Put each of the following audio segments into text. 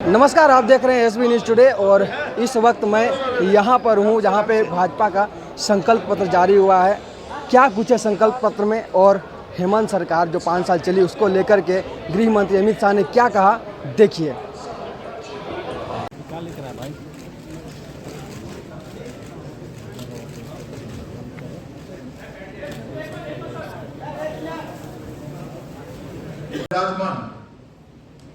नमस्कार, आप देख रहे हैं एसबी न्यूज़ टुडे और इस वक्त मैं यहाँ पर हूँ जहाँ पे भाजपा का संकल्प पत्र जारी हुआ है। क्या कुछ है संकल्प पत्र में और हेमंत सरकार जो 5 साल चली उसको लेकर के गृह मंत्री अमित शाह ने क्या कहा, देखिए।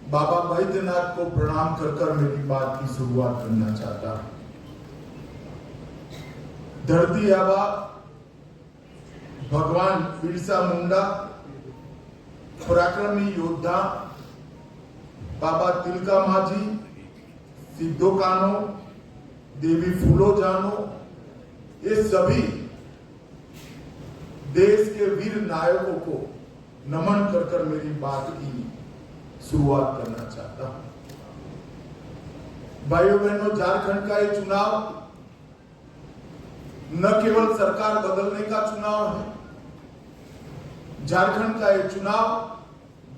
बाबा बैद्यनाथ को प्रणाम कर कर मेरी बात की शुरुआत करना चाहता हूं। धरती आबा भगवान बिरसा मुंडा, पराक्रमी योद्धा बाबा तिलका माझी, सिद्धो कान्हो, देवी फूलो जानो, ये सभी देश के वीर नायकों को नमन कर कर मेरी बात की शुरुआत करना चाहता हूं। भाइयों बहनों, झारखंड का ये चुनाव न केवल सरकार बदलने का चुनाव है, झारखंड का ये चुनाव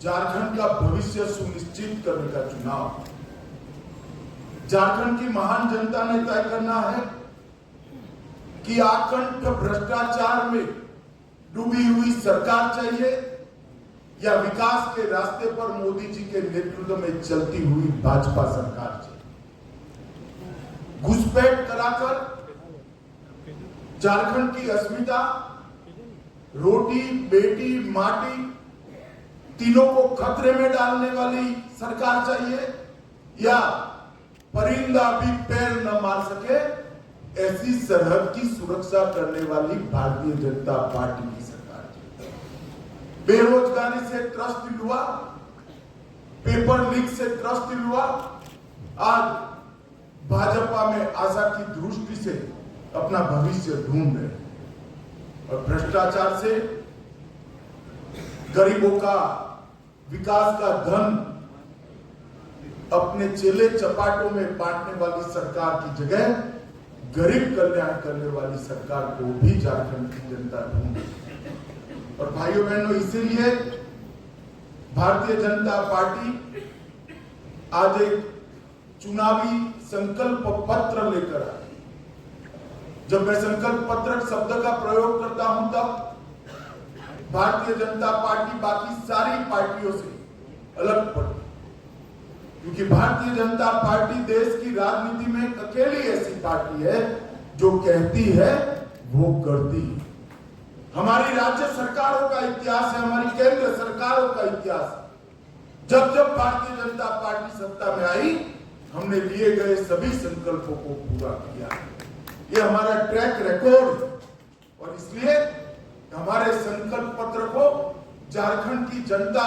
झारखंड का भविष्य सुनिश्चित करने का चुनाव। झारखंड की महान जनता ने तय करना है कि आकंठ भ्रष्टाचार में डूबी हुई सरकार चाहिए या विकास के रास्ते पर मोदी जी के नेतृत्व में चलती हुई भाजपा सरकार चाहिए। घुसपैठ कराकर झारखंड की अस्मिता, रोटी बेटी माटी तीनों को खतरे में डालने वाली सरकार चाहिए या परिंदा भी पैर न मार सके ऐसी सरहद की सुरक्षा करने वाली भारतीय जनता पार्टी की सरकार। बेरोजगारी से त्रस्त युवा, पेपर लीक से त्रस्त युवा आज भाजपा में आशा की दृष्टि से अपना भविष्य ढूंढ रहे हैं और भ्रष्टाचार से गरीबों का विकास का धन अपने चेले चपाटों में बांटने वाली सरकार की जगह गरीब कल्याण करने वाली सरकार को भी झारखंड की जनता ढूंढ रही है। और भाइयों बहनों, इसीलिए भारतीय जनता पार्टी आज एक चुनावी संकल्प पत्र लेकर आई। जब मैं संकल्प पत्र शब्द का प्रयोग करता हूं तब भारतीय जनता पार्टी बाकी सारी पार्टियों से अलग पड़ती, क्योंकि भारतीय जनता पार्टी देश की राजनीति में एक अकेली ऐसी पार्टी है जो कहती है वो करती है। हमारी राज्य सरकारों का इतिहास है, हमारी केंद्र सरकारों का इतिहास है। जब जब भारतीय जनता पार्टी सत्ता में आई, हमने लिए गए सभी संकल्पों को पूरा किया। ये हमारा ट्रैक रिकॉर्ड है और इसलिए हमारे संकल्प पत्र को झारखंड की जनता,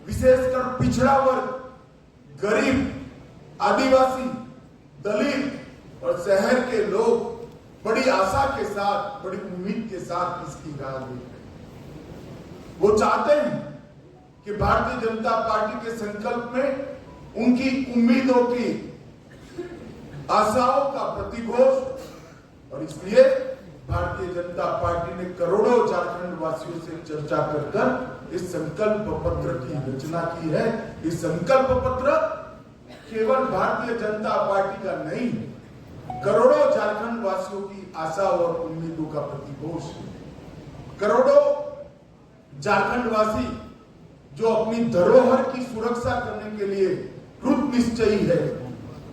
विशेषकर पिछड़ा वर्ग, गरीब, आदिवासी, दलित और शहर के लोग बड़ी आशा के साथ, बड़ी उम्मीद के साथ इसकी राह देख रहे हैं। वो चाहते हैं कि भारतीय जनता पार्टी के संकल्प में उनकी उम्मीदों की, आशाओं का प्रतिघोष, और इसलिए भारतीय जनता पार्टी ने करोड़ों झारखंड वासियों से चर्चा कर इस संकल्प पत्र की रचना की है। इस संकल्प पत्र केवल भारतीय जनता पार्टी का नहीं, करोड़ों झारखंड वासियों की आशा और उम्मीदों का प्रतिघोष है। करोड़ों झारखंड वासी जो अपनी धरोहर की सुरक्षा करने के लिए कृत निश्चयी है,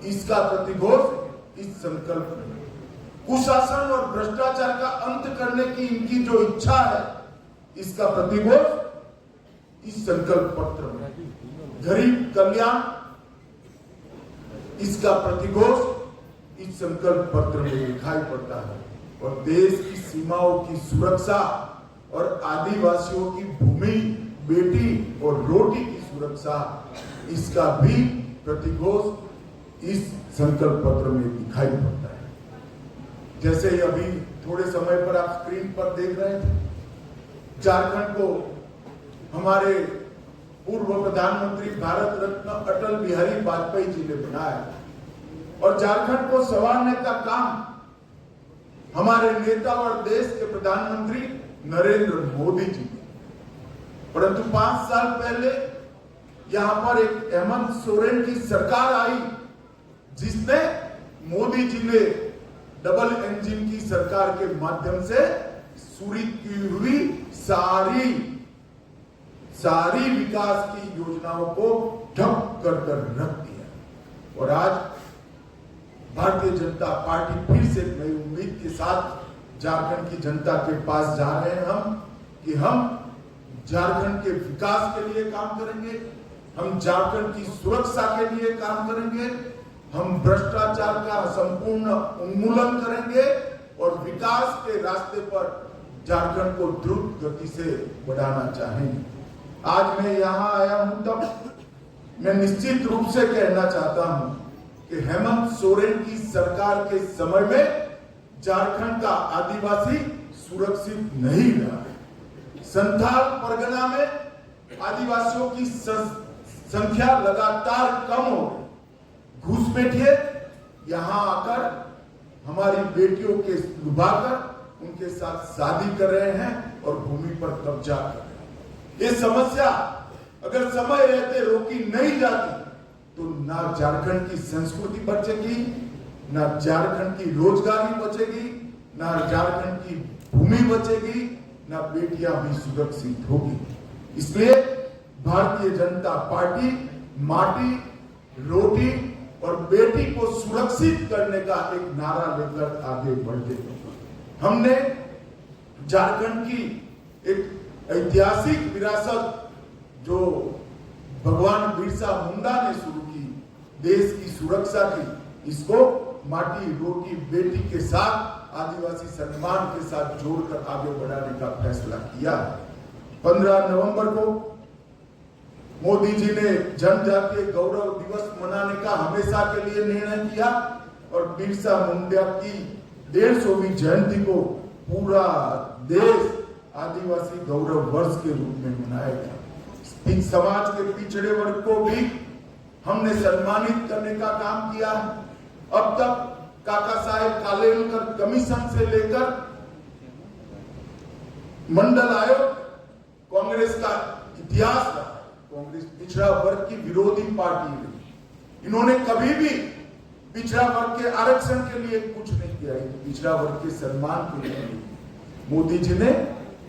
इसका प्रतिघोष इस संकल्प में। कुशासन और भ्रष्टाचार का अंत करने की इनकी जो इच्छा है, इसका प्रतिघोष इस संकल्प पत्र में। गरीब कल्याण, इसका प्रतिघोष इस संकल्प पत्र में दिखाई पड़ता है। और देश की सीमाओं की सुरक्षा और आदिवासियों की भूमि, बेटी और रोटी की सुरक्षा, इसका भी प्रतिघोष इस संकल्प पत्र में दिखाई पड़ता है। जैसे अभी थोड़े समय पर आप स्क्रीन पर देख रहे थे, झारखंड को हमारे पूर्व प्रधानमंत्री भारत रत्न अटल बिहारी वाजपेयी जी ने बनाया और झारखंड को संवारने का काम हमारे नेता और देश के प्रधानमंत्री नरेंद्र मोदी जी ने। परंतु 5 साल पहले यहां पर एक हेमंत सोरेन की सरकार आई, जिसने मोदी जी ने डबल इंजन की सरकार के माध्यम से शुरू की हुई सारी विकास की योजनाओं को ठप कर रख दिया। और आज भारतीय जनता पार्टी फिर से नई उम्मीद के साथ झारखंड की जनता के पास जा रहे हैं कि हम झारखंड के विकास के लिए काम करेंगे, हम झारखंड की सुरक्षा के लिए काम करेंगे, हम भ्रष्टाचार का संपूर्ण उन्मूलन करेंगे और विकास के रास्ते पर झारखंड को द्रुत गति से बढ़ाना चाहेंगे। आज मैं यहां आया हूं तब मैं निश्चित रूप से कहना चाहता हूं कि हेमंत सोरेन की सरकार के समय में झारखंड का आदिवासी सुरक्षित नहीं रहा। संथाल परगना में आदिवासियों की संख्या लगातार कम हो गई। घुसपैठिए यहां आकर हमारी बेटियों के लुभाकर उनके साथ शादी कर रहे हैं और भूमि पर कब्जा कर रहे हैं। ये समस्या अगर समय रहते रोकी नहीं जाती तो ना झारखंड की संस्कृति बचेगी, ना झारखंड की रोजगारी बचेगी, ना झारखंड की भूमि बचेगी, ना बेटियां भी सुरक्षित होगी। इसलिए भारतीय जनता पार्टी माटी, रोटी और बेटी को सुरक्षित करने का एक नारा लेकर आगे बढ़ते हैं। हमने झारखंड की एक ऐतिहासिक विरासत जो भगवान बिरसा मुंडा ने शुरू की, देश की सुरक्षा की, इसको माटी, रोटी, बेटी के साथ आदिवासी सम्मान के साथ जोड़कर आगे बढ़ाने का फैसला किया। 15 नवंबर को मोदी जी ने जनजातीय गौरव दिवस मनाने का हमेशा के लिए निर्णय किया और बिरसा मुंडा की 150वीं जयंती को पूरा देश आदिवासी गौरव वर्ष के रूप में मनाएगा। इस समाज के पिछड़े वर्ग को भी हमने सम्मानित करने का काम किया। अब तक काका साहेब कालेलकर कमीशन से लेकर मंडल आयोग कांग्रेस का इतिहास रहा। कांग्रेस पिछड़ा वर्ग की विरोधी पार्टी है। इन्होंने कभी भी पिछड़ा वर्ग के आरक्षण के लिए कुछ नहीं किया, पिछड़ा वर्ग के सम्मान के लिए। मोदी जी ने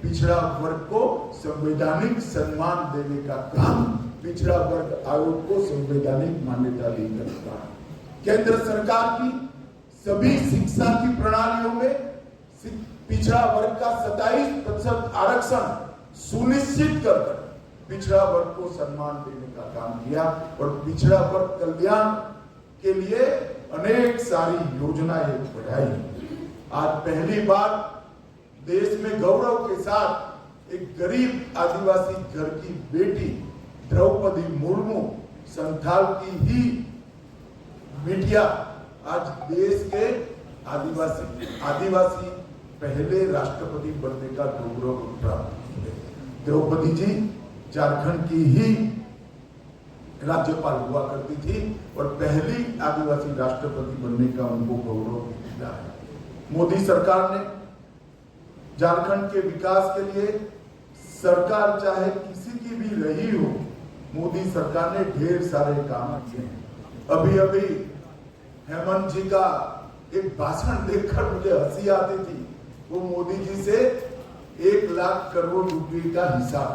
पिछड़ा वर्ग को संवैधानिक सम्मान देने का काम, पिछड़ा वर्ग आयोग को संवैधानिक मान्यता देने का काम। केंद्र सरकार की सभी शिक्षा की प्रणालियों में पिछड़ा वर्ग का 27% आरक्षण सुनिश्चित कर पिछड़ा वर्ग को सम्मान देने का काम किया और पिछड़ा वर्ग कल्याण के लिए अनेक सारी योजनाएं बढ़ाई। आज पहली बार देश में गौरव के साथ एक गरीब आदिवासी घर की बेटी द्रौपदी मुर्मू, संथाल की ही बेटिया, आज देश के आदिवासी पहले राष्ट्रपति बनने का गौरव प्राप्त किया। द्रौपदी जी झारखंड की ही राज्यपाल हुआ करती थी और पहली आदिवासी राष्ट्रपति बनने का उनको गौरव मिला है। मोदी सरकार ने झारखंड के विकास के लिए, सरकार चाहे किसी की भी रही हो, मोदी सरकार ने ढेर सारे काम किए हैं। अभी हेमंत जी का एक भाषण देखकर मुझे हंसी आती थी। वो मोदी जी से 1 लाख करोड़ रुपए का हिसाब,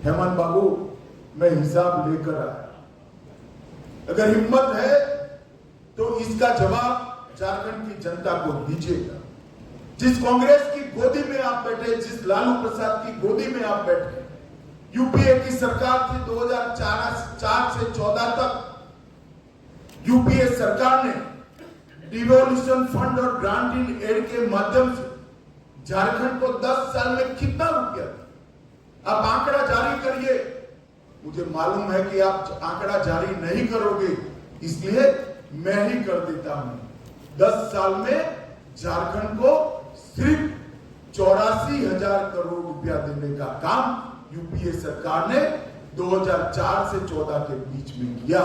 हेमंत बाबू मैं हिसाब लेकर आया, अगर हिम्मत है तो इसका जवाब झारखंड की जनता को दीजिएगा। जिस कांग्रेस की गोदी में आप बैठे, जिस लालू प्रसाद की गोदी में आप बैठे, यूपीए की सरकार थी 2004 से 14 तक। यूपीए सरकार ने डिवोल्यूशन फंड और ग्रांट इन एड के माध्यम से झारखंड को 10 साल में कितना रुपया, आप आंकड़ा जारी करिए। मुझे मालूम है कि आप आंकड़ा जारी नहीं करोगे, इसलिए मैं ही कर देता हूं। 10 साल में झारखंड को सिर्फ 84,000 करोड़ रुपया देने का काम यूपीए सरकार ने 2004 से 14 के बीच में किया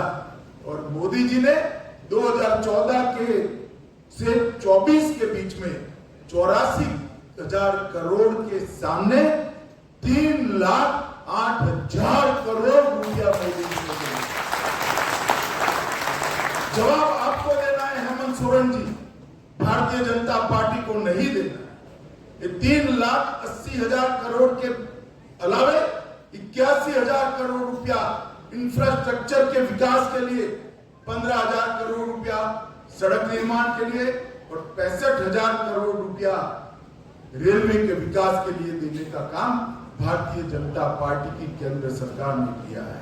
और मोदी जी ने 2014 के से 24 के बीच में 84,000 करोड़ के सामने 3 लाख 8,000 करोड़ रुपया मोदी जी ने दिया। जवाब आपको देना है हेमंत सोरेन जी, भारतीय जनता पार्टी को नहीं देना है। ये 3,80,000 करोड़ के अलावे 81,000 करोड़ रुपया इंफ्रास्ट्रक्चर के विकास के लिए, 15,000 करोड़ रुपया सड़क निर्माण के लिए और 65,000 करोड़ रुपया रेलवे के विकास के लिए देने का काम भारतीय जनता पार्टी की केंद्र सरकार ने किया है।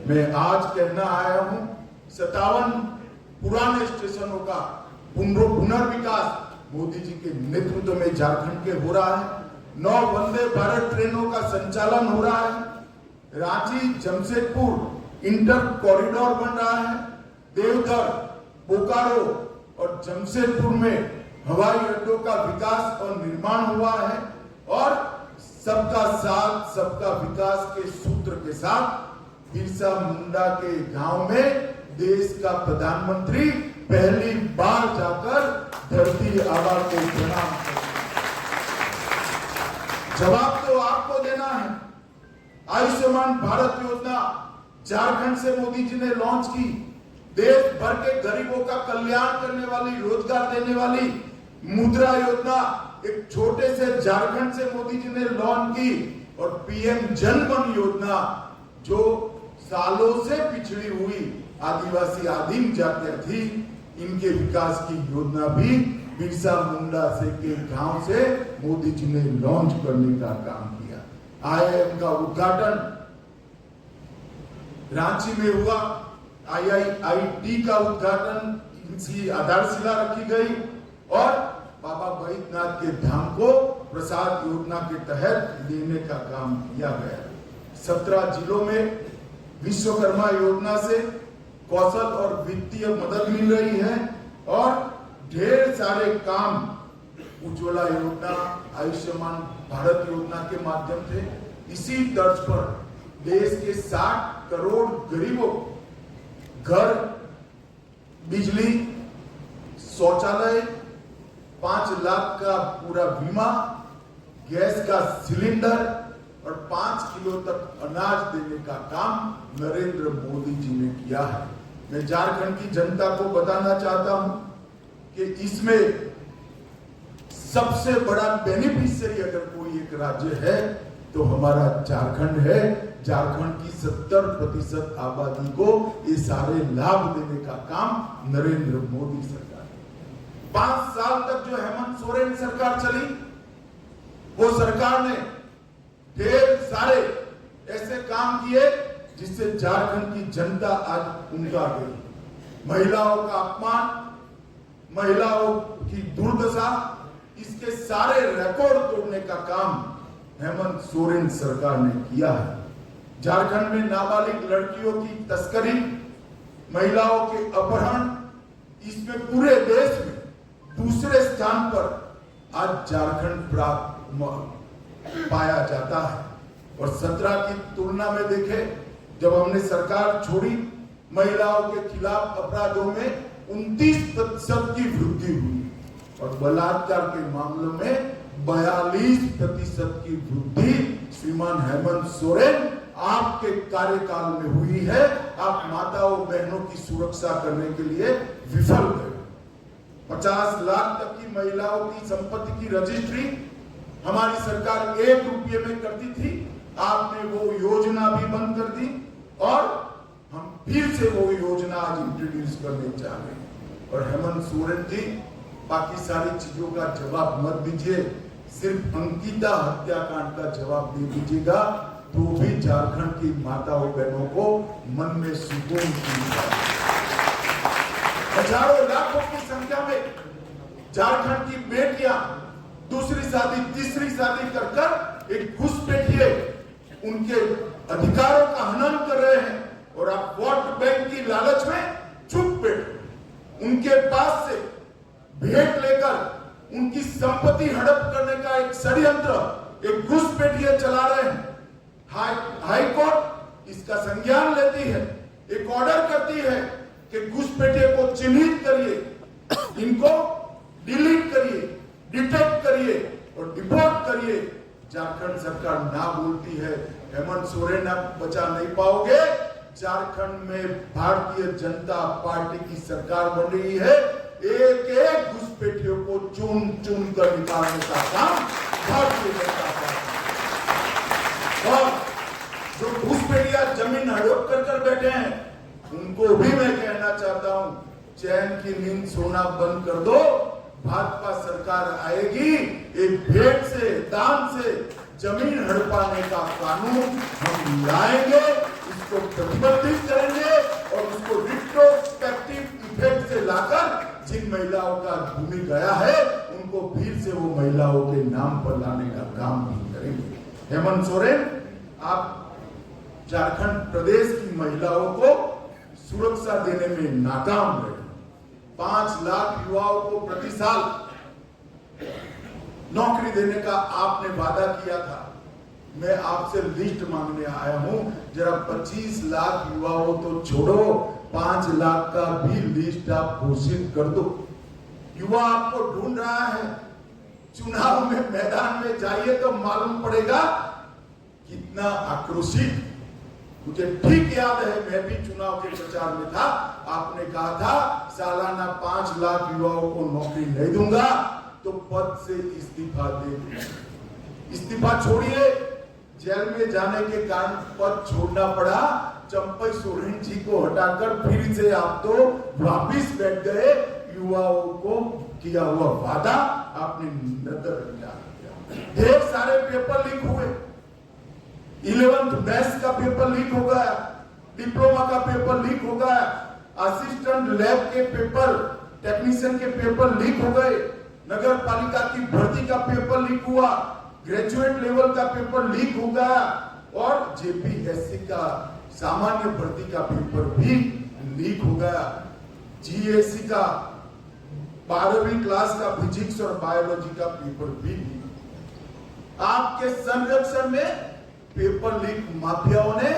मैं आज कहना आया हूं 57 पुराने स्टेशनों का पुनर्विकास मोदी जी के नेतृत्व में झारखंड के हो रहा है। 9 वंदे भारत ट्रेनों का संचालन हो रहा है। रांची जमशेदपुर इंटर कॉरिडोर बन रहा है। देवघर, बोकारो और जमशेदपुर में हवाई अड्डों का विकास और निर्माण हुआ है और सबका साथ सबका विकास के सूत्र के साथ बिरसा मुंडा के गांव में देश का प्रधानमंत्री पहली बार जाकर धरती आबा को प्रणाम कर। जवाब तो आपको देना है। आयुष्मान भारत योजना झारखंड से मोदी जी ने लॉन्च की। देश भर के गरीबों का कल्याण करने वाली, रोजगार देने वाली मुद्रा योजना एक छोटे से झारखंड से मोदी जी ने लॉन्च की। और पीएम जन धन योजना जो सालों से पिछड़ी हुई आदिवासी आदिम जातियां थी, इनके विकास की योजना भी बिरसा मुंडा से के गांव से मोदी जी ने लॉन्च करने का काम किया। आईआईएम का उद्घाटन रांची में हुआ। आईआईटी का उद्घाटन, इनकी आधारशिला रखी गई और बाबा बैद्यनाथ के धाम को प्रसाद योजना के तहत लेने का काम किया गया। 17 जिलों में विश्वकर्मा योजना से कौशल और वित्तीय मदद मिल रही है और ढेर सारे काम उज्ज्वला योजना, आयुष्मान भारत योजना के माध्यम से इसी तर्ज पर देश के 60 करोड़ गरीबों घर, बिजली, शौचालय, 5 लाख का पूरा बीमा, गैस का सिलेंडर और 5 किलो तक अनाज देने का काम नरेंद्र मोदी जी ने किया है। मैं झारखंड की जनता को बताना चाहता हूं कि इसमें सबसे बड़ा बेनिफिशियरी अगर कोई एक राज्य है तो हमारा झारखंड है। झारखंड की 70% आबादी को ये सारे लाभ देने का काम नरेंद्र मोदी सरकार। 5 साल तक जो हेमंत सोरेन सरकार चली, वो सरकार ने ढेर सारे ऐसे काम किए जिससे झारखंड की जनता आज उमगा गई। महिलाओं का अपमान, महिलाओं की दुर्दशा, इसके सारे रिकॉर्ड तोड़ने का काम हेमंत सोरेन सरकार ने किया है। झारखंड में नाबालिग लड़कियों की तस्करी, महिलाओं के अपहरण, इसमें पूरे देश में दूसरे स्थान पर आज झारखंड प्राप्त पाया जाता है। और 17 की तुलना में देखें, जब हमने सरकार छोड़ी, महिलाओं के खिलाफ अपराधों में 29% की वृद्धि हुई और बलात्कार के मामलों में 42% की वृद्धि श्रीमान हेमंत सोरेन आपके कार्यकाल में हुई है। आप माताओं बहनों की सुरक्षा करने के लिए विफल गए। 50 लाख तक की महिलाओं की संपत्ति की रजिस्ट्री हमारी सरकार 1 रुपये में करती थी, आपने वो योजना भी बंद कर दी और हम फिर से वो योजना आज इंट्रोड्यूस करने जा रहे हैं। और हेमंत सोरेन जी, बाकी सारी चीजों का जवाब मत दीजिए, सिर्फ अंकिता हत्याकांड का जवाब दे दीजिएगा तो भी झारखंड की माताओं बहनों को मन में सुकून मिलेगा। हजारों लाखों की संख्या में झारखंड की बेटियां दूसरी शादी, तीसरी शादी कर कर एक घुसपैठिए उनके अधिकारों का हनन कर रहे हैं और आप वोट बैंक की लालच में चुप बैठे। उनके पास से भेंट लेकर उनकी संपत्ति हड़प करने का एक षड्यंत्र, एक घुसपैठिए चला रहे हैं। हाई कोर्ट इसका संज्ञान लेती है, एक ऑर्डर करती है कि घुसपैठिए को चिन्हित करिए, इनको डिलीट करिए, डिटेक्ट करिए और डिपोर्ट करिए। झारखंड सरकार ना बोलती है, हेमंत सोरेन आप बचा नहीं पाओगे। झारखंड में भारतीय जनता पार्टी की सरकार बन रही है। एक एक घुसपैठियों को चुन चुन कर निकालने का काम भारतीय जनता पार्टी। और जो घुसपैठिया जमीन हड़प कर बैठे हैं, उनको भी मैं कहना चाहता हूं, चैन की नींद सोना बंद कर दो। भाजपा सरकार आएगी, एक भेंट से, दान से जमीन हड़पाने का कानून हम लाएंगे, इसको प्रतिबंधित करेंगे और उसको रिट्रोस्पेक्टिव इफेक्ट से लाकर जिन महिलाओं का भूमि गया है, उनको फिर से वो महिलाओं के नाम पर लाने का काम भी करेंगे। हेमंत सोरेन, आप झारखंड प्रदेश की महिलाओं को सुरक्षा देने में नाकाम रहे। 5 लाख युवाओं को प्रति साल नौकरी देने का आपने वादा किया था। मैं आपसे लिस्ट मांगने आया हूं, जरा 25 लाख युवाओं तो छोड़ो, 5 लाख का भी लिस्ट आप घोषित कर दो। युवा आपको ढूंढ रहा है। चुनाव में मैदान में जाइए तो मालूम पड़ेगा कितना आक्रोशित। मुझे ठीक याद है, मैं भी चुनाव के प्रचार में था। आपने कहा था सालाना 5 लाख युवाओं को नौकरी नहीं दूंगा तो पद से इस्तीफा दे दूंगा। इस्तीफा छोड़िए, जेल में जाने के कारण पद छोड़ना पड़ा। चंपई सोरेन जी को हटाकर फिर से आप तो वापिस बैठ गए। युवाओं को किया हुआ वादा आपने नजरअंदाज किया। ढेर सारे पेपर लीक हुए। 11th मैथ्स का पेपर लीक हो गया, डिप्लोमा का पेपर लीक हो गया, असिस्टेंट लैब के पेपर, टेक्नीशियन के पेपर लीक हो गए, नगर पालिका की भर्ती का पेपर लीक हुआ, ग्रेजुएट लेवल का पेपर लीक हो गया और जेपीएससी का सामान्य भर्ती का पेपर भी लीक हो गया। जीएससी का 12वीं क्लास का फिजिक्स और बायोलॉजी का पेपर भी लीक। आपके संरक्षण में पेपर लीक माफियाओं ने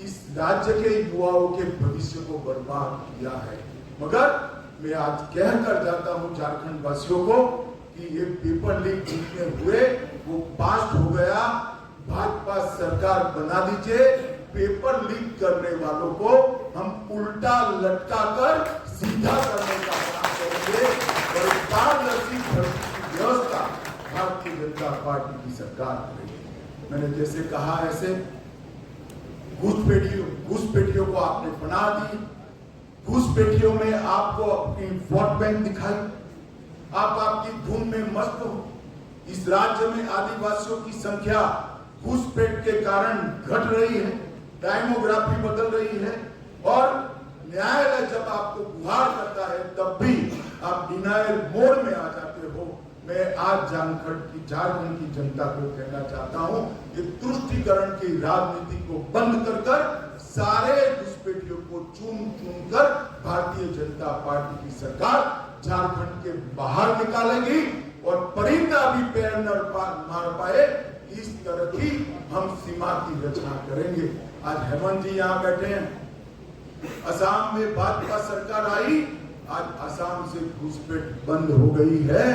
इस राज्य के युवाओं के भविष्य को बर्बाद किया है। मगर मैं आज कहकर जाता हूं झारखंड वासियों को कि ये पेपर लीक जितने हुए वो पास्ट हो गया। भाजपा सरकार बना दीजिए। पेपर लीक करने वालों को हम उल्टा लटका कर सीधा करने का काम करेंगे और पारदर्शी भर्ती की व्यवस्था भारतीय जनता पार्टी की सरकार करेगी। मैंने जैसे कहा ऐसे घुसपैठियों को आपने बना दी। घुसपैठियों में आपको अपनी वोट बैंक दिखाई। आप आपकी धुन में मस्त हो। इस राज्य में आदिवासियों की संख्या घुसपैठ के कारण घट रही है, डेमोग्राफी बदल रही है और न्यायालय जब आपको गुहार करता है तब भी आप डिनायल मोड में आ जाते हो। मैं आज झारखंड की जनता को कहना चाहता हूं कि तुष्टीकरण की राजनीति को बंद कर सारे घुसपैठियों को चुन कर भारतीय जनता पार्टी की सरकार झारखंड के बाहर निकालेगी और परिंदा भी पैर न मार पाए इस तरह की हम सीमा की रचना करेंगे। आज हेमंत जी यहाँ बैठे हैं। असम में भाजपा सरकार आई, आज असम से घुसपैठ बंद हो गई है।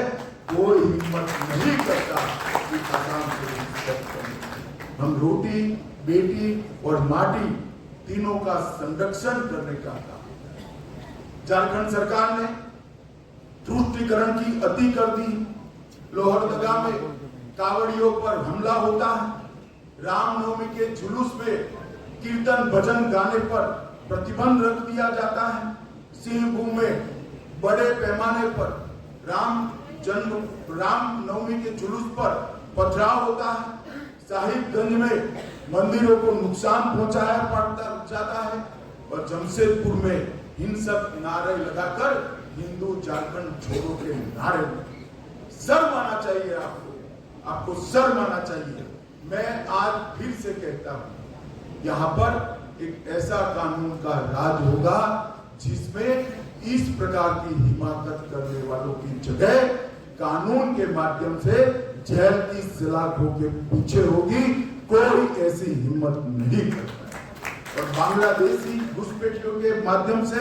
कोई हिम्मत नहीं करता कि असम से घुसपैठ करें। हम रोटी, बेटी और माटी तीनों का संरक्षण करने का काम। झारखंड सरकार ने तुष्टीकरण की अति कर दी। लोहरदगा में कावड़ियों पर हमला होता है। रामनवमी के जुलूस में कीर्तन भजन गाने पर प्रतिबंध रख दिया जाता है। सिंहभूम में बड़े पैमाने पर रामनवमी के जुलूस पर पथराव होता है। साहिबगंज में मंदिरों को नुकसान पहुंचाया पड़ता जाता है और जमशेदपुर में हिंसक नारे लगाकर हिंदू झारखंड छोड़ो के नारे में शर्म आना चाहिए। आपको शर्म आना चाहिए। मैं आज फिर से कहता हूं, यहाँ पर एक ऐसा कानून का राज होगा जिसमें इस प्रकार की हिमाकत करने वालों की जगह कानून के माध्यम से जेल की सलाखों के पीछे होगी। कोई ऐसी हिम्मत नहीं करता। और बांग्लादेशी घुसपैठियों के माध्यम से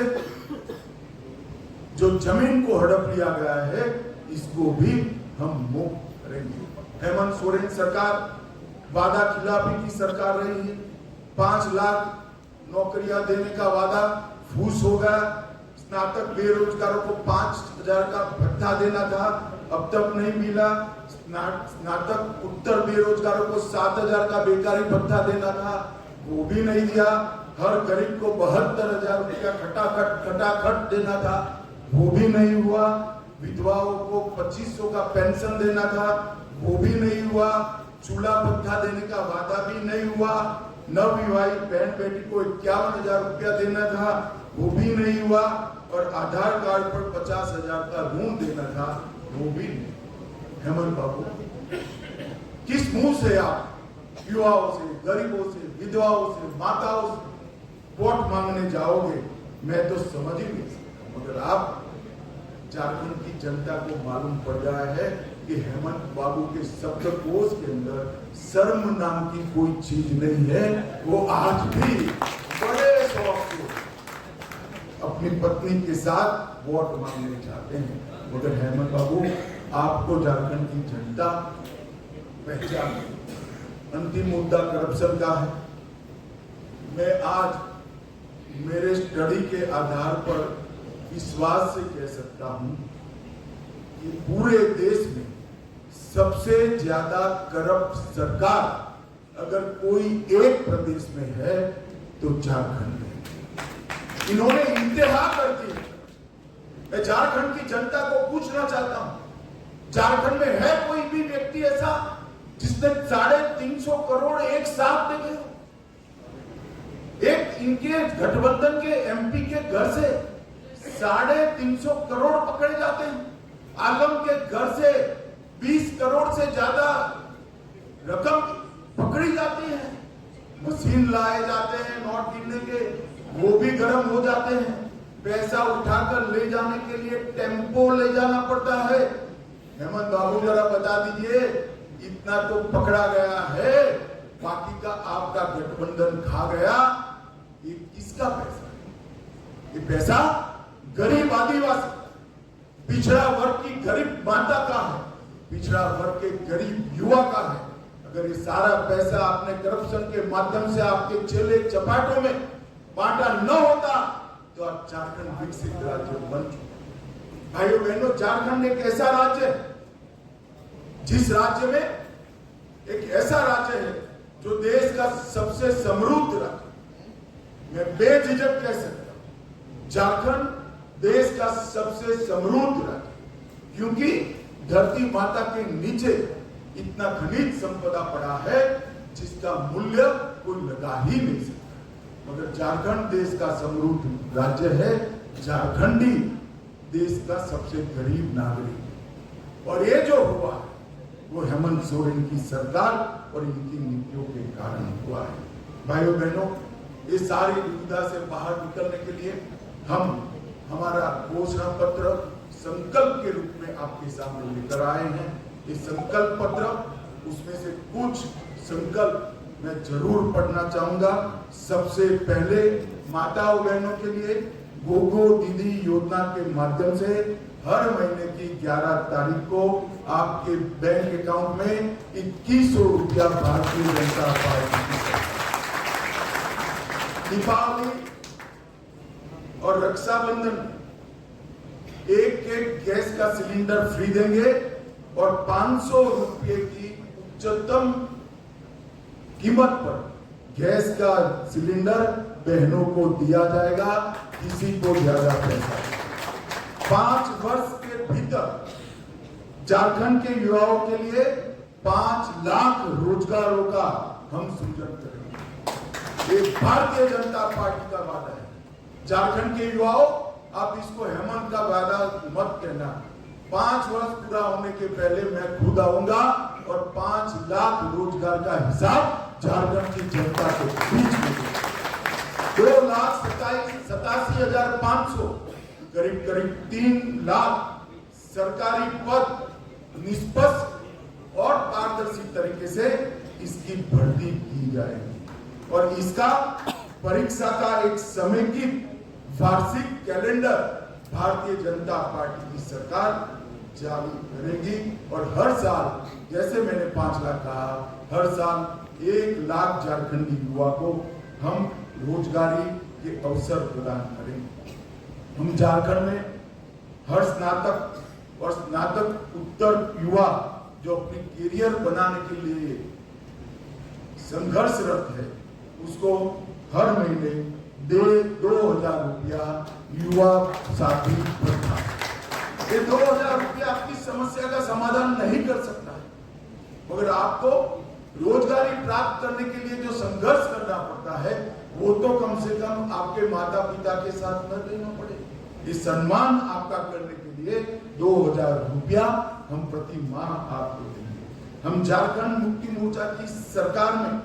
जो जमीन को हड़प लिया गया है, इसको भी हम मुक्त करेंगे। हेमंत सोरेन सरकार वादा खिलाफी की सरकार रही है। 5 लाख नौकरियां देने का वादा फूस हो गया। स्नातक बेरोजगारों को 5,000 का भत्ता देना था, अब तक नहीं मिला। स्नातक उत्तर बेरोजगारों को 7,000 का बेकारी भत्ता देना था, वो भी नहीं दिया। हर गरीब को 72,000 रुपया खटाखट देना था, वो भी नहीं हुआ। विधवाओं को 2,500 का पेंशन देना था, वो भी नहीं हुआ। चूल्हा भत्ता देने का वादा भी नहीं हुआ। नवविवाहित बहन बेटी को 51,000 रुपया देना था, वो भी नहीं हुआ। और आधार कार्ड पर 50,000 का ऋण देना था, वो भी नहीं। हेमंत बाबू, किस मुंह से आप युवाओं से, गरीबों से, विधवाओं से, माताओं से वोट मांगने जाओगे? मैं तो समझ ही नहीं सकता। मगर आप झारखंड की जनता को मालूम पड़ रहा है कि हेमंत बाबू के शब्दकोश के अंदर शर्म नाम की कोई चीज नहीं है। वो आज भी बड़े शौक से अपनी पत्नी के साथ वोट मांगने जाते हैं। मगर हेमंत बाबू, आपको झारखंड की जनता पहचान। अंतिम मुद्दा करप्शन का है। मैं आज मेरे स्टडी के आधार पर विश्वास से कह सकता हूं कि पूरे देश में सबसे ज्यादा करप्ट सरकार अगर कोई एक प्रदेश में है तो झारखंड में। इन्होंने इंतहा कर दी। मैं झारखंड की जनता को पूछना चाहता हूं, झारखंड में है कोई भी व्यक्ति ऐसा जिसने 350 करोड़ एक साथ देखे? एक इनके गठबंधन के एमपी के घर से 350 करोड़ पकड़े जाते हैं। आलम के घर से 20 करोड़ से ज्यादा रकम पकड़ी जाती है। मशीन लाए जाते हैं नोट गिनने के, वो भी गर्म हो जाते हैं। पैसा उठाकर ले जाने के लिए टेम्पो ले जाना पड़ता है। हेमंत बाबू, जरा बता दीजिए, इतना तो पकड़ा गया है, बाकी का आपका गठबंधन खा गया। ये किसका पैसा है? ये पैसा गरीब आदिवासी, पिछड़ा वर्ग की गरीब माता का है, पिछड़ा वर्ग के गरीब युवा का है। अगर ये सारा पैसा आपने करप्शन के माध्यम से आपके चेले चपाटों में बांटा न होता तो आज झारखंड विकसित राज्य बन चुका। भाइयों बहनों, झारखंड एक ऐसा राज्य है जिस राज्य में एक ऐसा राज्य है जो देश का सबसे समृद्ध राज्य। मैं बेझिझक कह सकता हूं, झारखंड देश का सबसे समृद्ध राज्य, क्योंकि धरती माता के नीचे इतना खनिज संपदा पड़ा है जिसका मूल्य कोई लगा ही नहीं सकता। मगर झारखंड देश का समृद्ध राज्य है, झारखंडी देश का सबसे गरीब नागरिक। और ये जो हुआ है वो हेमंत सोरेन की सरकार और इनकी नीतियों के कारण हुआ है। भाइयों बहनों, इस सारी दुविधा से बाहर निकलने के लिए हम हमारा घोषणा पत्र संकल्प के रूप में आपके सामने लेकर आए हैं। ये संकल्प पत्र, उसमें से कुछ संकल्प मैं जरूर पढ़ना चाहूंगा। सबसे पहले माताओं बहनों के लिए गोगो दीदी योजना के माध्यम से हर महीने की 11 तारीख को आपके बैंक अकाउंट में 2100 रुपया भारतीय जनता पार्टी की। दीपावली और रक्षाबंधन एक गैस का सिलेंडर फ्री देंगे और 500 रुपये की उच्चतम कीमत पर गैस का सिलेंडर बहनों को दिया जाएगा, किसी को ज्यादा पैसा। 5 वर्ष के भीतर झारखंड के युवाओं के लिए 5 लाख रोजगारों का हम सृजन करेंगे। ये भारतीय जनता पार्टी का वादा है। झारखंड के युवाओं, आप इसको हेमंत का वादा मत कहना। 5 वर्ष पूरा होने के पहले मैं खुद आऊंगा और 5 लाख रोजगार का हिसाब झारखंड की जनता के बीच में 2,87,500 करीब 3 लाख सरकारी पद निष्पक्ष और पारदर्शी तरीके से इसकी भर्ती की जाएगी और इसका परीक्षा का एक समेकित वार्षिक कैलेंडर भारतीय जनता पार्टी की सरकार जारी करेगी और हर साल, जैसे मैंने 5 लाख कहा, हर साल 1 लाख झारखंडी युवा को हम रोजगारी के अवसर प्रदान करेंगे। हम झारखंड में हर स्नातक और स्नातक उत्तर युवा जो अपनी करियर बनाने के लिए संघर्षरत है, उसको हर महीने 2,000 रुपया युवा साथी भत्ता। ये 2,000 रुपया आपकी समस्या का समाधान नहीं कर सकता है, मगर आपको रोजगारी प्राप्त करने के लिए जो संघर्ष करना पड़ता है, वो तो कम से कम आपके माता पिता के साथ न देना पड़े। ये सम्मान आपका करने के लिए 2,000 रुपया हम प्रति माह आपको देंगे। हम झारखंड मुक्ति मोर्चा की सरकार में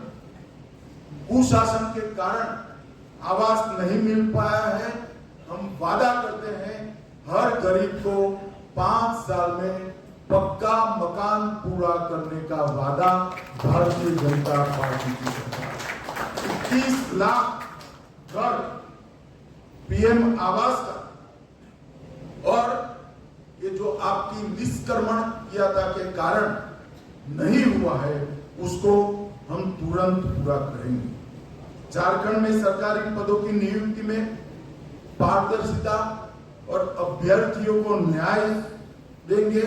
कुशासन के कारण आवास नहीं मिल पाया है। हम वादा करते हैं हर गरीब को 5 साल में पक्का मकान पूरा करने का वादा भारतीय जनता पार्टी की सरकार। 21 लाख घर पीएम आवास का और ये जो आपकी निष्क्रमण कियाता के कारण नहीं हुआ है, उसको हम तुरंत पूरा करेंगे। झारखंड में सरकारी पदों की नियुक्ति में पारदर्शिता और अभ्यर्थियों को न्याय देंगे।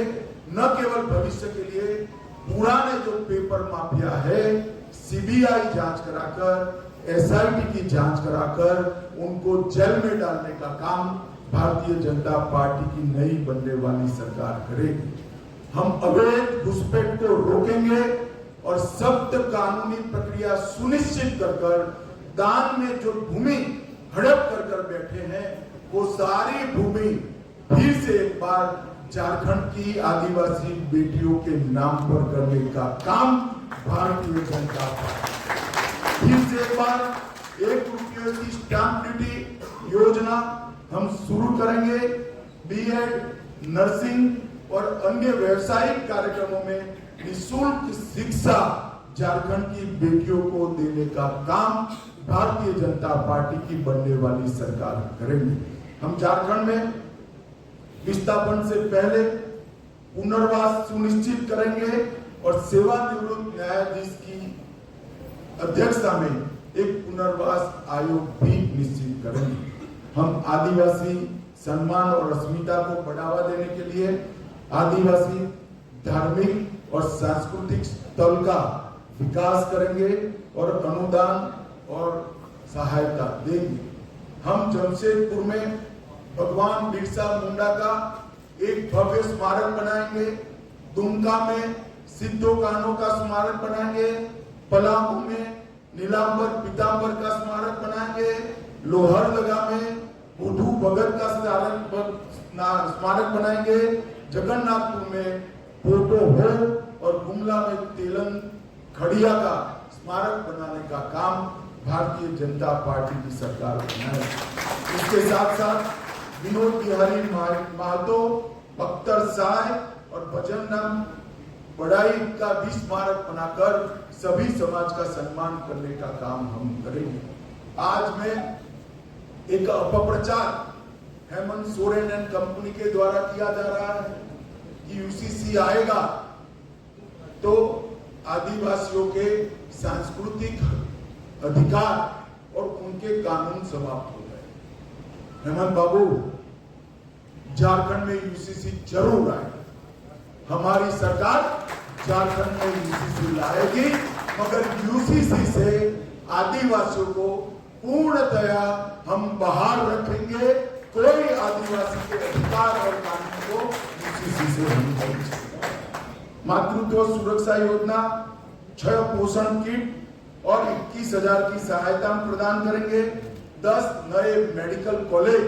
न केवल भविष्य के लिए पुराने जो पेपर माफिया है, सीबीआई जांच कराकर, एसआईटी की जांच कराकर उनको जेल में डालने का काम भारतीय जनता पार्टी की नई बनने वाली सरकार करेगी। हम अवैध घुसपैठ को रोकेंगे और सख्त कानूनी प्रक्रिया सुनिश्चित कर दान में जो भूमि हड़प कर बैठे हैं, वो सारी भूमि फिर से एक बार झारखंड की आदिवासी बेटियों के नाम पर करने का काम भारतीय जनता पार्टी फिर से एक बार 1 रुपये की स्टाम्प ड्यूटी योजना हम शुरू करेंगे। बीएड, नर्सिंग और अन्य व्यावसायिक कार्यक्रमों में निःशुल्क शिक्षा झारखंड की बेटियों को देने का काम भारतीय जनता पार्टी की बनने वाली सरकार करेंगे। हम झारखंड में विस्थापन से पहले पुनर्वास सुनिश्चित करेंगे और सेवानिवृत्त न्यायाधीश की अध्यक्षता में एक पुनर्वास आयोग भी निश्चित करेंगे। हम आदिवासी सम्मान और अस्मिता को बढ़ावा देने के लिए आदिवासी धार्मिक और सांस्कृतिक स्थल का विकास करेंगे और अनुदान और सहायता देंगे। हम जमशेदपुर में भगवान बिरसा मुंडा का एक भव्य स्मारक बनाएंगे। दुमका में सिद्धो कान्हो का स्मारक बनाएंगे। पलामू में नीलांबर पीतांबर का स्मारक बनाएंगे। लोहरदगा में बुद्धू भगत का स्मारक बनाएंगे। जगन्नाथपुर में पोटो हो और गुमला में तेलन खड़िया का स्मारक बनाने का काम भारतीय जनता पार्टी की सरकार बनाए। इसके साथ साथ विनोद बिहारी महतो, बख्तर साय और भजन राम बड़ाई का भी स्मारक बनाकर सभी समाज का सम्मान करने का काम हम करेंगे। आज मैं एक अपप्रचार हेमंत सोरेन एंड कंपनी के द्वारा किया जा रहा है कि यूसीसी आएगा तो आदिवासियों के सांस्कृतिक अधिकार और उनके कानून समाप्त हो गए। हेमंत बाबू, झारखंड में यूसीसी जरूर आएगा। हमारी सरकार झारखंड में यूसीसी लाएगी, मगर यूसीसी से आदिवासियों को पूर्णतया हम बाहर रखेंगे। कोई आदिवासी के अधिकार और कानून को यूसीसी से नहीं छोड़ सकता। मातृत्व सुरक्षा योजना, 6 पोषण किट और 21,000 की सहायता प्रदान करेंगे। 10 नए मेडिकल कॉलेज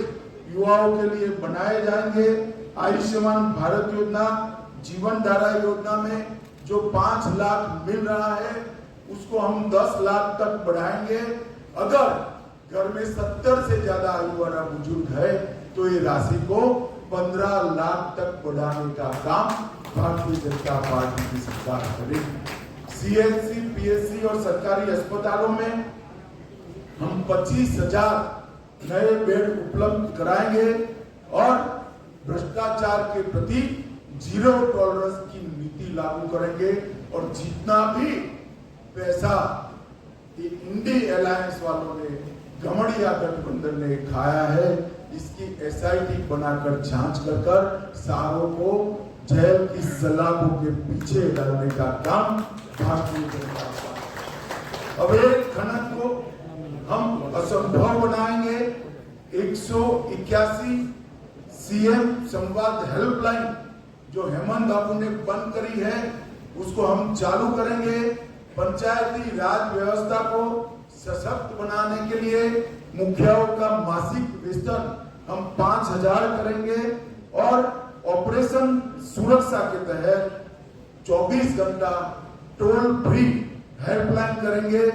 युवाओं के लिए बनाए जाएंगे। आयुष्मान भारत योजना, जीवन धारा योजना में जो 5 लाख मिल रहा है, उसको हम 10 लाख तक बढ़ाएंगे। अगर घर में 70 से ज्यादा आयु वाला बुजुर्ग है तो ये राशि को 15 लाख तक बढ़ाने का काम भारतीय जनता पार्टी की सरकार करेगी। सीएचसी, पीएचसी और सरकारी अस्पतालों में हम 25,000 नए बेड उपलब्ध कराएंगे और भ्रष्टाचार के प्रति जीरो टॉलरेंस की नीति लागू करेंगे। और जितना भी पैसा ये इंडी अलायंस वालों ने, गमड़िया गठबंधन ने खाया है, इसकी एसआईटी बनाकर जांच कर सारों को जेल की सलाखों के पीछे डालने का काम भारतीय जनता पार्टी। अब एक खनन को हम असंभव बनाएंगे। 181 सीएम संवाद हेल्पलाइन जो हेमंत बाबू ने बंद करी है उसको हम चालू करेंगे। पंचायती राज व्यवस्था को सशक्त बनाने के लिए मुखियाओं का मासिक वेतन हम 5,000 करेंगे और ऑपरेशन सुरक्षा के तहत 24 घंटा टोल फ्री हेल्पलाइन करेंगे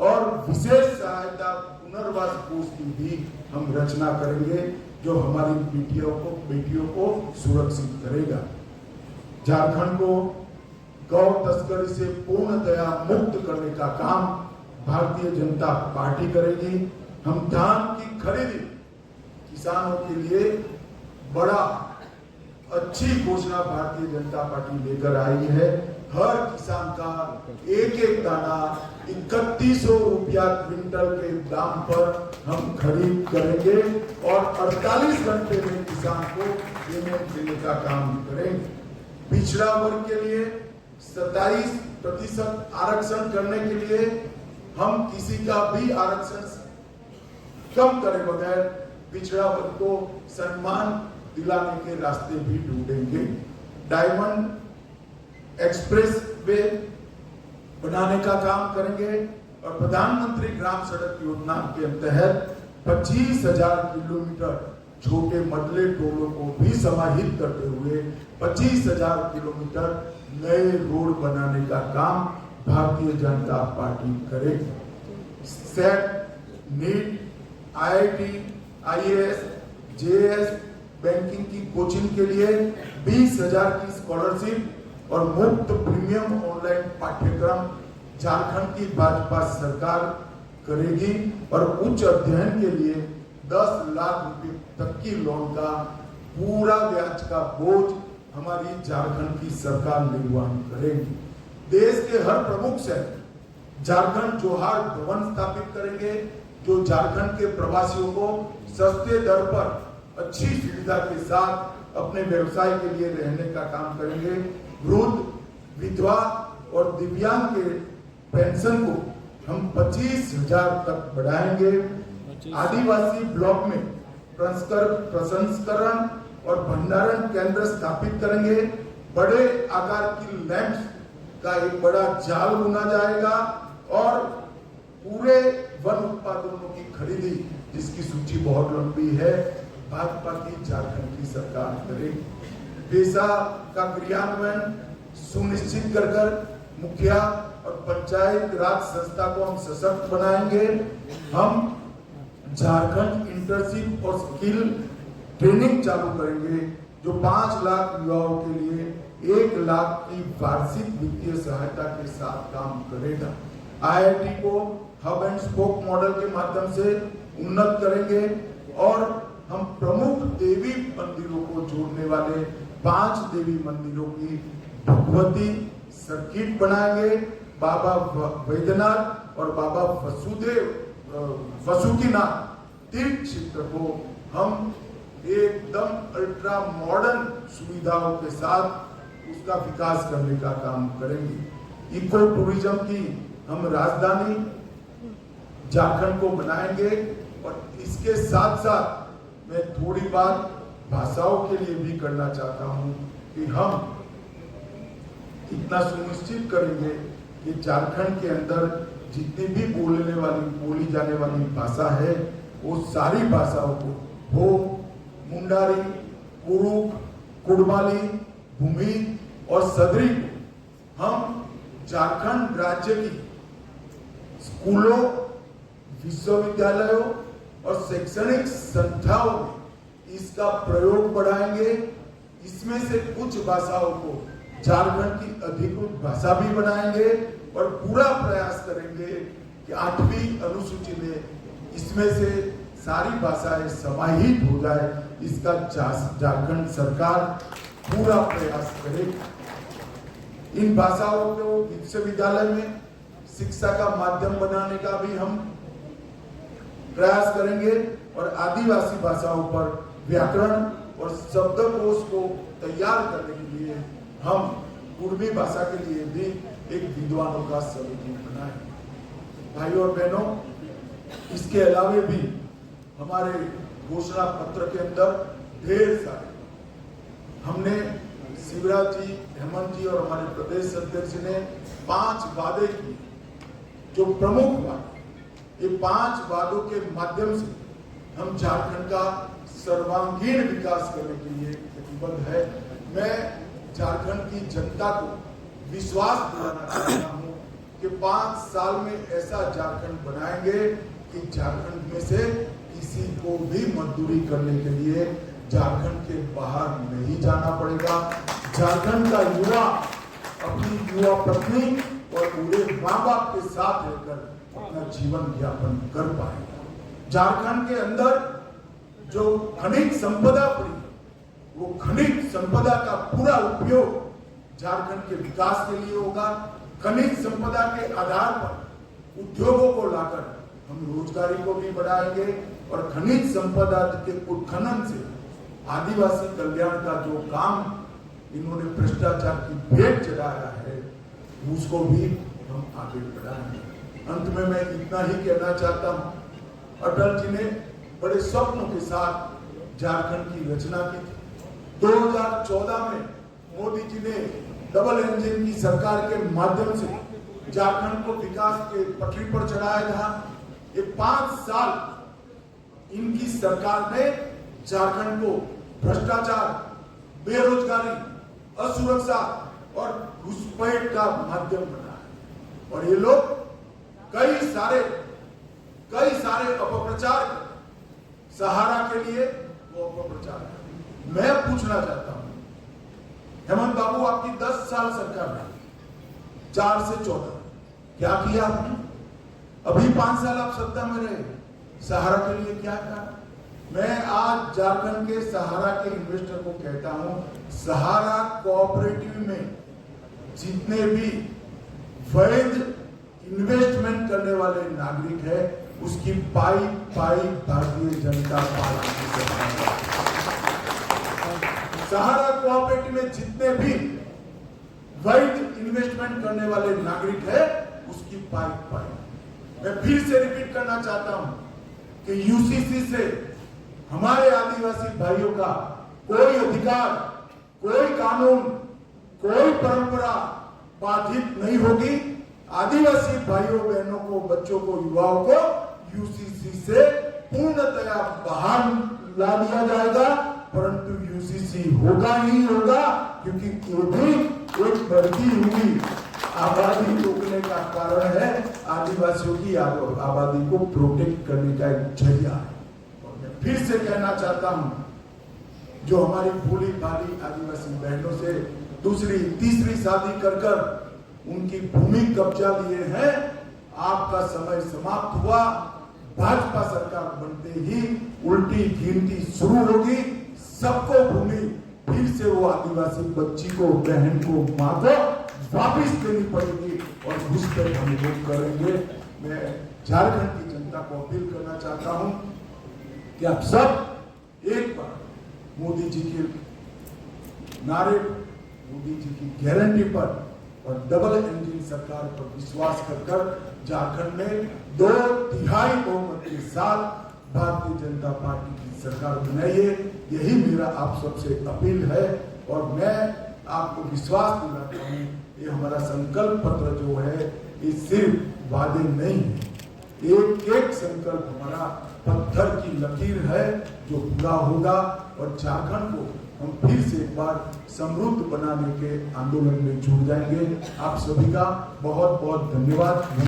और विशेष सहायता पुनर्वास कोष की भी हम रचना करेंगे जो हमारी बेटियों को सुरक्षित करेगा। झारखंड को गौ तस्करी से पूर्णतया मुक्त करने का काम भारतीय जनता पार्टी करेगी। हम धान की खरीदी किसानों के लिए बड़ा अच्छी घोषणा भारतीय जनता पार्टी लेकर आई है। हर किसान का एक दाना 3100 रुपया क्विंटल के दाम पर हम खरीद करेंगे और 48 घंटे में किसान को पेमेंट देने का काम करेंगे। पिछड़ा वर्ग के लिए 27% आरक्षण करने के लिए हम किसी का भी आरक्षण कम करे बगैर पिछड़ा वर्ग को सम्मान दिलाने के रास्ते भी ढूंढेंगे। डायमंड एक्सप्रेस वे बनाने का काम करेंगे और प्रधानमंत्री ग्राम सड़क योजना के तहत 25,000 किलोमीटर छोटे मडले टोलों को भी समाहित करते हुए 25,000 किलोमीटर नए रोड बनाने का काम भारतीय जनता पार्टी करेगी। SET, NEET, IIT, IAS, JAS, banking की कोचिंग के लिए 20,000 की स्कॉलरशिप और मुफ्त प्रीमियम ऑनलाइन पाठ्यक्रम झारखंड की भाजपा सरकार करेगी और उच्च अध्ययन के लिए 10 लाख रुपए तक की लोन का पूरा ब्याज का बोझ हमारी झारखंड की सरकार निर्वहन करेगी। देश के हर प्रमुख शहर झारखंड जोहार भवन स्थापित करेंगे जो झारखंड के प्रवासियों को सस्ते दर पर अच्छी सुविधा के साथ अपने व्यवसाय के लिए रहने का काम करेंगे। वृद्ध, विधवा और दिव्यांग के पेंशन को हम 25,000 तक बढ़ाएंगे। आदिवासी ब्लॉक में प्रसंस्करण और भंडारण केंद्र स्थापित करेंगे। बड़े आकार की लैंप्स का एक बड़ा जाल बुना जाएगा और पूरे वन उत्पादनों की खरीदी जिसकी सूची बहुत लंबी है भाजपा की झारखंड की सरकार करेगी। पेशा का क्रियान्वयन सुनिश्चित कर मुखिया और पंचायत राज संस्था को हम सशक्त बनाएंगे। हम झारखंड इंटर्नशिप और स्किल ट्रेनिंग चालू करेंगे जो 5 लाख युवाओं के लिए 1 लाख की वार्षिक वित्तीय सहायता के साथ काम करेगा। आईआईटी को हब एंड स्पोक मॉडल के माध्यम से उन्नत करेंगे और हम प्रमुख देवी मंदिरों को जोड़ने वाले 5 देवी मंदिरों की भगवती सर्किट बनाएंगे। बाबा वैद्यनाथ और बाबा वसुकीनाथ तीर्थ क्षेत्र को हम एकदम अल्ट्रा मॉडर्न सुविधाओं के साथ उसका विकास करने का काम करेंगे। इको टूरिज्म की हम राजधानी झारखंड को बनाएंगे और इसके साथ साथ मैं थोड़ी बात भाषाओं के लिए भी करना चाहता हूं कि हम इतना सुनिश्चित करेंगे कि झारखंड के अंदर जितनी भी बोली जाने वाली भाषा है वो सारी भाषाओं को हो मुंडारी, कुरुक, कुड़माली, भूमि और सदरी को हम झारखंड राज्य की स्कूलों, विश्वविद्यालयों और शैक्षणिक संस्थाओं में इसका प्रयोग बढ़ाएंगे। इसमें से कुछ भाषाओं को झारखंड की अधिकृत भाषा भी बनाएंगे और पूरा प्रयास करेंगे कि 8वीं अनुसूची में इसमें से सारी भाषाएं समाहित हो जाए। इसका झारखंड सरकार पूरा प्रयास करेगी। इन भाषाओं को विश्वविद्यालय में शिक्षा का माध्यम बनाने का भी हम प्रयास करेंगे और आदिवासी भाषाओं पर व्याकरण और शब्दकोश को तैयार करने के लिए हम पूर्वी भाषा के लिए भी एक विद्वानों का समिति बनाएंगे। भाइयों और बहनों, इसके अलावे भी हमारे घोषणा पत्र के अंदर ढेर सारे हमने शिवराज जी, हेमंत जी और हमारे प्रदेश अध्यक्ष ने 5 वादे किए, जो प्रमुख वादे, ये 5 वादों के माध्यम से हम झारखंड का सर्वांगीण विकास करने के लिए प्रतिबद्ध है। मैं झारखंड की जनता को विश्वास दिलाना चाहता हूं कि 5 साल में ऐसा झारखंड बनाएंगे कि झारखंड में से किसी को भी मजदूरी करने के लिए झारखंड के बाहर नहीं जाना पड़ेगा। झारखंड का युवा अपनी युवा पत्नी और पूरे माँ बाप के साथ रहकर अपना जीवन यापन कर पाएगा। झारखंड के अंदर जो खनिज संपदा पड़ी, वो खनिज संपदा का पूरा उपयोग झारखंड के विकास के लिए होगा। खनिज संपदा के आधार पर उद्योगों को लाकर हम रोजगारी को भी बढ़ाएंगे और खनिज संपदा के उत्खनन से आदिवासी कल्याण का जो काम इन्होंने भ्रष्टाचार की भेंट चढ़ाया है, उसको भी हम आगे बढ़ाएंगे। अंत में मैं इतना ही कहना चाहता हूं, अटल जी ने बड़े स्वप्नों के साथ झारखंड की रचना की थी। 2014 में मोदी जी ने डबल इंजन की सरकार के माध्यम से झारखंड को विकास के पटरी पर चढ़ाया था। ये 5 साल इनकी सरकार ने झारखंड को भ्रष्टाचार, बेरोजगारी, असुरक्षा और घुसपैठ का माध्यम बनाया और ये लोग कई सारे अपप्रचार, सहारा के लिए वो अपप्रचार। मैं पूछना चाहता हूं, हेमंत बाबू आपकी 10 साल सरकार में 4 से 14 क्या किया आपने? अभी 5 साल आप सत्ता में रहे, सहारा के लिए क्या कहा? मैं आज झारखंड के सहारा के इन्वेस्टर को कहता हूं, सहारा कोऑपरेटिव में जितने भी वैध इन्वेस्टमेंट करने वाले नागरिक है, उसकी पाई भारतीय जनता पार्टी की सरकार। सहारा कोऑपरेटिव में जितने भी वैध इन्वेस्टमेंट करने वाले नागरिक है, उसकी पाई। मैं फिर से रिपीट करना चाहता हूं कि यूसीसी से हमारे आदिवासी भाइयों का कोई अधिकार, कोई कानून, कोई परंपरा बाधित नहीं होगी। आदिवासी भाइयों बहनों को, बच्चों को, युवाओं को यूसीसी से पूर्णतया बाहर ला दिया जाएगा, परंतु यूसीसी होगा ही होगा, क्योंकि ये भी एक बढ़ती हुई आबादी रोकने का कारण है। आदिवासियों की आबादी को प्रोटेक्ट करने का एक जरिया है। और मैं फिर से कहना चाहता हूं, जो हमारी भोली भाली आदिवासी बहनों से दूसरी तीसरी शादी कर उनकी भूमि कब्जा लिए हैं, आपका समय समाप्त हुआ। भाजपा सरकार बनते ही उल्टी गिनती शुरू होगी। सबको भूमि फिर से वो आदिवासी बच्ची को, बहन को, मां को वापिस देनी पड़ेगी और घुसपैठ हम लोग करेंगे। मैं झारखंड की जनता को अपील करना चाहता हूं कि आप सब एक बार मोदी जी के नारे, मोदी जी की गारंटी पर और डबल इंजन सरकार पर विश्वास कर झारखंड में 2/3 बहुमत के साथ भारतीय जनता पार्टी की सरकार बनाइए। यही मेरा आप सबसे अपील है और मैं आपको विश्वास दिलाता हूं, ये हमारा संकल्प पत्र जो है ये सिर्फ वादे नहीं है, एक एक संकल्प हमारा पत्थर की लकीर है जो पूरा होगा और झारखंड को हम फिर से एक बार समृद्ध बनाने के आंदोलन में जुड़ जाएंगे। आप सभी का बहुत बहुत धन्यवाद।